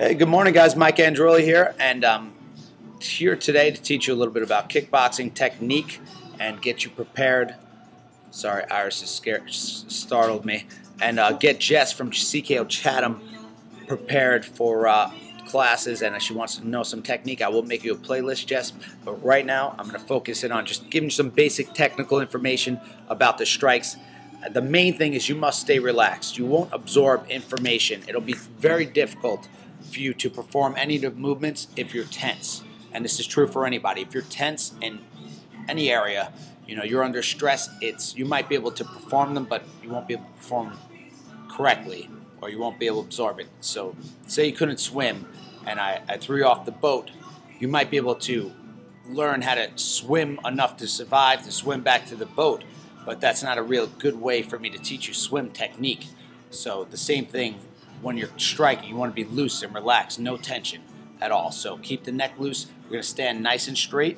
Hey, good morning, guys. Michael Andreula here, and here today to teach you a little bit about kickboxing technique and get you prepared. Sorry, Iris is startled me. And get Jess from CKO Chatham prepared for classes, and if she wants to know some technique, I will make you a playlist, Jess. But right now, I'm going to focus in on just giving you some basic technical information about the strikes. The main thing is you must stay relaxed. You won't absorb information. It'll be very difficult for you to perform any of the movements if you're tense. And this is true for anybody. If you're tense in any area, you're under stress, you might be able to perform them, but you won't be able to perform correctly, or you won't be able to absorb it. So say you couldn't swim and I threw you off the boat, you might be able to learn how to swim enough to survive, to swim back to the boat, but that's not a real good way for me to teach you swim technique. So the same thing when you're striking, you want to be loose and relaxed, no tension at all. So keep the neck loose. We're going to stand nice and straight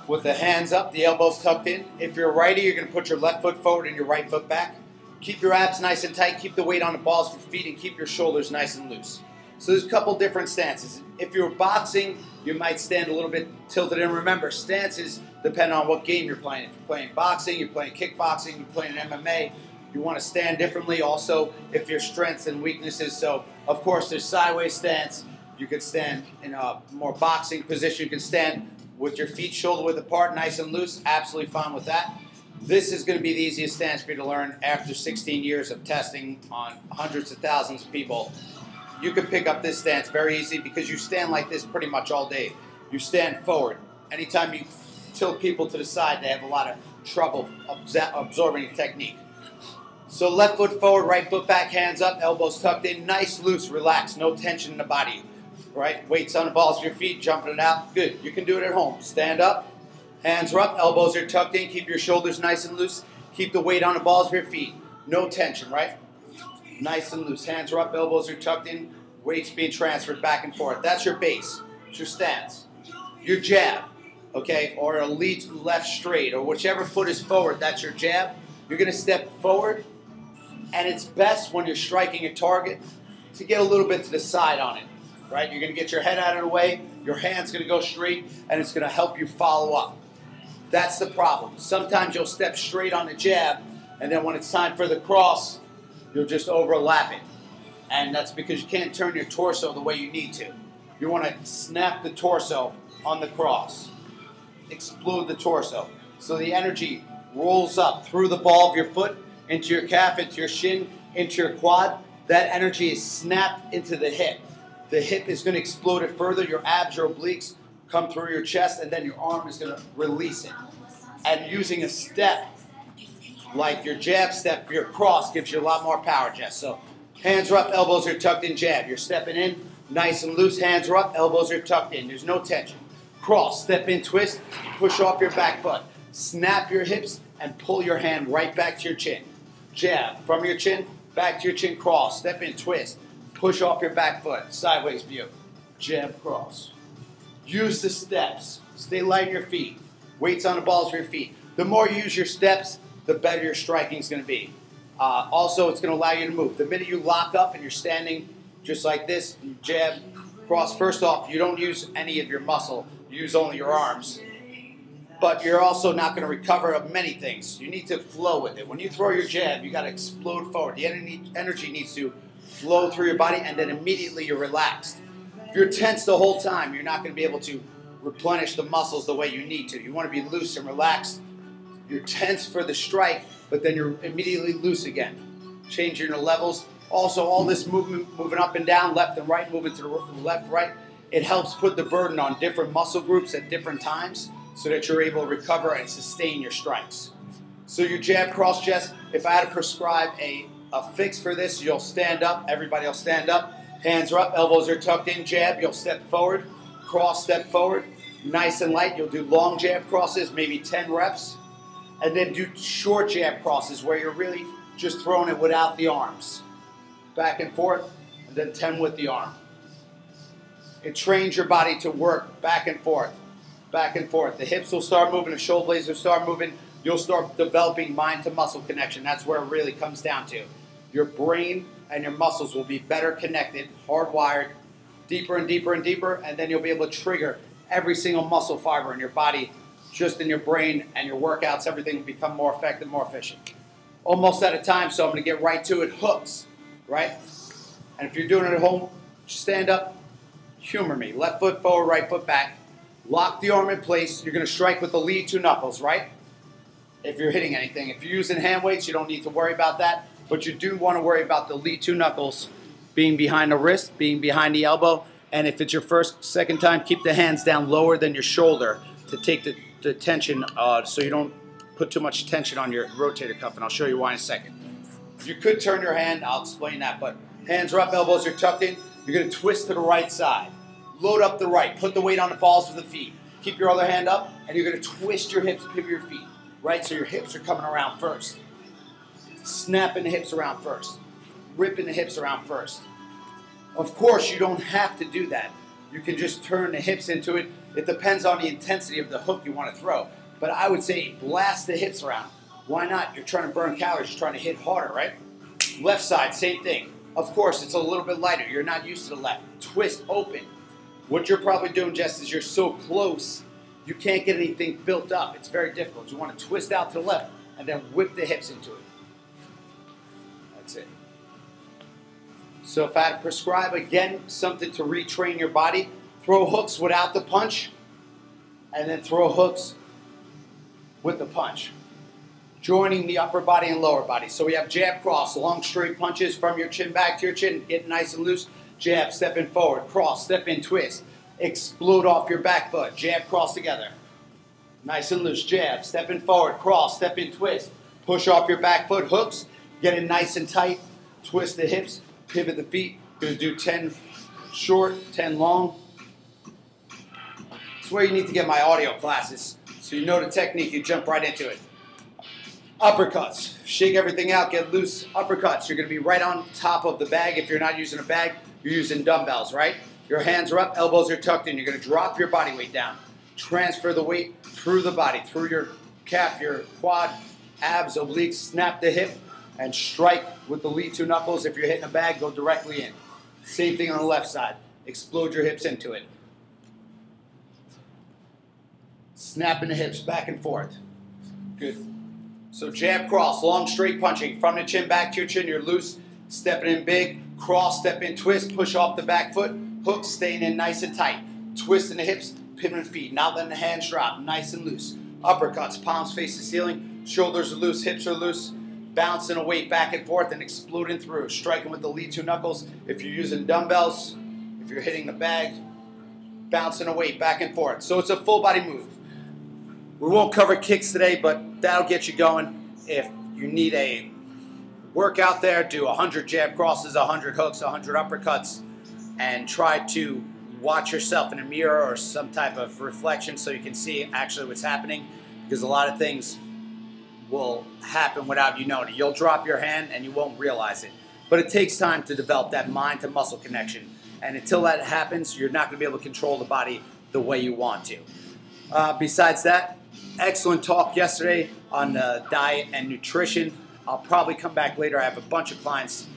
with the hands up, the elbows tucked in. If you're a righty, you're going to put your left foot forward and your right foot back. Keep your abs nice and tight. Keep the weight on the balls of your feet and keep your shoulders nice and loose. So there's a couple different stances. If you're boxing, you might stand a little bit tilted. And remember, stances depend on what game you're playing. If you're playing boxing, you're playing kickboxing, you're playing MMA, you want to stand differently. Also, if your strengths and weaknesses. So, of course, there's sideways stance. You can stand in a more boxing position. You can stand with your feet shoulder width apart, nice and loose. Absolutely fine with that. This is going to be the easiest stance for you to learn after 16 years of testing on hundreds of thousands of people. You can pick up this stance very easy because you stand like this pretty much all day. You stand forward. Anytime you tilt people to the side, they have a lot of trouble absorbing the technique. So left foot forward, right foot back, hands up, elbows tucked in, nice, loose, relaxed, no tension in the body. Right? Weights on the balls of your feet, jumping it out. Good. You can do it at home. Stand up, hands are up, elbows are tucked in, keep your shoulders nice and loose, keep the weight on the balls of your feet. No tension, right? Nice and loose. Hands are up, elbows are tucked in, weights being transferred back and forth. That's your base. It's your stance. Your jab, okay, or a lead to the left straight, or whichever foot is forward, that's your jab. You're going to step forward, and it's best when you're striking a target to get a little bit to the side on it, right? You're going to get your head out of the way, your hand's going to go straight, and it's going to help you follow up. That's the problem. Sometimes you'll step straight on the jab, and then when it's time for the cross, you'll just overlap it. And that's because you can't turn your torso the way you need to. You want to snap the torso on the cross. Explode the torso. So the energy rolls up through the ball of your foot, into your calf, into your shin, into your quad. That energy is snapped into the hip. The hip is going to explode it further. Your abs or obliques come through your chest, and then your arm is going to release it. And using a step, like your jab step for your cross, gives you a lot more power, Jess. So hands are up, elbows are tucked in, jab. You're stepping in, nice and loose. Hands are up, elbows are tucked in. There's no tension. Cross, step in, twist, push off your back foot. Snap your hips and pull your hand right back to your chin. Jab from your chin, back to your chin, cross, step in, twist. Push off your back foot, sideways view. Jab, cross. Use the steps. Stay light on your feet. Weights on the balls of your feet. The more you use your steps, the better your striking is going to be. Also, it's going to allow you to move. The minute you lock up and you're standing just like this, you jab, cross. First off, you don't use any of your muscle. You use only your arms. But you're also not going to recover of many things. You need to flow with it. When you throw your jab, you got to explode forward. The energy needs to flow through your body, and then immediately you're relaxed. If you're tense the whole time, you're not going to be able to replenish the muscles the way you need to. You want to be loose and relaxed. You're tense for the strike, but then you're immediately loose again. Changing your levels. Also, all this movement, moving up and down, left and right, moving to the left, right, it helps put the burden on different muscle groups at different times so that you're able to recover and sustain your strikes. So your jab, cross, chest, if I had to prescribe a fix for this, you'll stand up. Everybody will stand up. Hands are up, elbows are tucked in, jab. You'll step forward, cross, step forward. Nice and light. You'll do long jab crosses, maybe 10 reps. And then do short jab crosses where you're really just throwing it without the arms. Back and forth, and then 10 with the arm. It trains your body to work back and forth, back and forth. The hips will start moving, the shoulder blades will start moving. You'll start developing mind to muscle connection. That's where it really comes down to. Your brain and your muscles will be better connected, hardwired, deeper and deeper and deeper, and then you'll be able to trigger every single muscle fiber in your body, just in your brain, and your workouts, everything will become more effective, more efficient. Almost out of time, so I'm going to get right to it. Hooks, right? And if you're doing it at home, stand up, humor me. Left foot forward, right foot back. Lock the arm in place. You're going to strike with the lead two knuckles, right? If you're hitting anything. If you're using hand weights, you don't need to worry about that. But you do want to worry about the lead two knuckles being behind the wrist, being behind the elbow. And if it's your second time, keep the hands down lower than your shoulder to take the tension so you don't put too much tension on your rotator cuff. And I'll show you why in a second. You could turn your hand. I'll explain that. But hands are up, elbows are tucked in. You're going to twist to the right side. Load up the right. Put the weight on the balls of the feet. Keep your other hand up, and you're going to twist your hips, pivot your feet. Right? So your hips are coming around first. Snapping the hips around first. Ripping the hips around first. Of course, you don't have to do that. You can just turn the hips into it. It depends on the intensity of the hook you want to throw. But I would say blast the hips around. Why not? You're trying to burn calories. You're trying to hit harder, right? Left side, same thing. Of course, it's a little bit lighter. You're not used to the left. Twist, open. What you're probably doing, Jess, is you're so close, you can't get anything built up. It's very difficult. You want to twist out to the left and then whip the hips into it. That's it. So if I had to prescribe, again, something to retrain your body, throw hooks without the punch and then throw hooks with the punch. Joining the upper body and lower body. So we have jab, cross, long straight punches from your chin back to your chin, get nice and loose. Jab, step in forward, cross, step in, twist. Explode off your back foot, jab, cross together. Nice and loose, jab, step in forward, cross, step in, twist. Push off your back foot, hooks, get it nice and tight. Twist the hips, pivot the feet. Gonna do 10 short, 10 long. That's where you need to get my audio classes. So you know the technique, you jump right into it. Uppercuts. Shake everything out, get loose. Uppercuts. You're going to be right on top of the bag. If you're not using a bag, you're using dumbbells, right? Your hands are up, elbows are tucked in. You're going to drop your body weight down. Transfer the weight through the body, through your calf, your quad, abs, obliques. Snap the hip and strike with the lead two knuckles. If you're hitting a bag, go directly in. Same thing on the left side. Explode your hips into it. Snapping the hips back and forth. Good. So jab, cross, long straight punching. From the chin back to your chin, you're loose. Stepping in big. Cross, step in, twist. Push off the back foot. Hook, staying in nice and tight. Twisting the hips, pivoting the feet. Not letting the hands drop. Nice and loose. Uppercuts, palms face the ceiling. Shoulders are loose, hips are loose. Bouncing a weight back and forth and exploding through. Striking with the lead two knuckles. If you're using dumbbells, if you're hitting the bag, bouncing a weight back and forth. So it's a full body move. We won't cover kicks today, but that'll get you going. If you need a workout there, do 100 jab crosses, 100 hooks, 100 uppercuts, and try to watch yourself in a mirror or some type of reflection so you can see actually what's happening, because a lot of things will happen without you knowing it. You'll drop your hand and you won't realize it. But it takes time to develop that mind to muscle connection. And until that happens, you're not going to be able to control the body the way you want to. Besides that, excellent talk yesterday on diet and nutrition. I'll probably come back later. I have a bunch of clients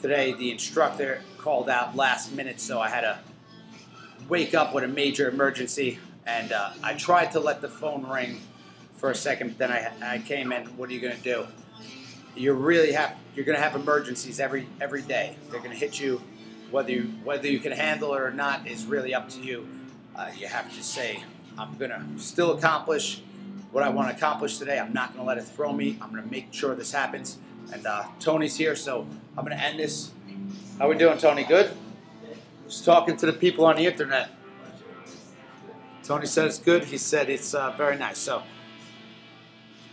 today. The instructor called out last minute, so I had to wake up with a major emergency. And I tried to let the phone ring for a second, but then I came in. What are you going to do? You're going to have emergencies every day. They're going to hit you. Whether you can handle it or not is really up to you. You have to say, I'm going to still accomplish what I want to accomplish today. I'm not going to let it throw me. I'm going to make sure this happens. And Tony's here, so I'm going to end this. How we doing, Tony? Good? Just talking to the people on the internet. Tony said it's good. He said it's very nice. So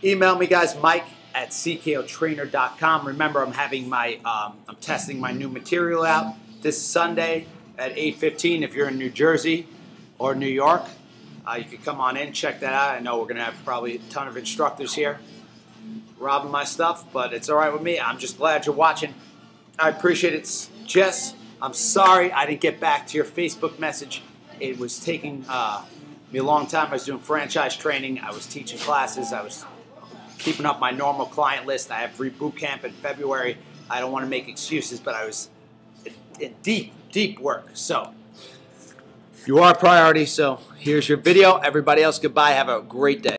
email me, guys, mike@ckotrainer.com. Remember, I'm having I'm testing my new material out this Sunday at 8:15. If you're in New Jersey or New York, you can come on in, check that out. I know we're going to have probably a ton of instructors here robbing my stuff, but it's all right with me. I'm just glad you're watching. I appreciate it. Jess, I'm sorry I didn't get back to your Facebook message. It was taking me a long time. I was doing franchise training. I was teaching classes. I was keeping up my normal client list. I have free boot camp in February, I don't want to make excuses, but I was in deep work. So you are a priority. So here's your video. Everybody else, goodbye. Have a great day.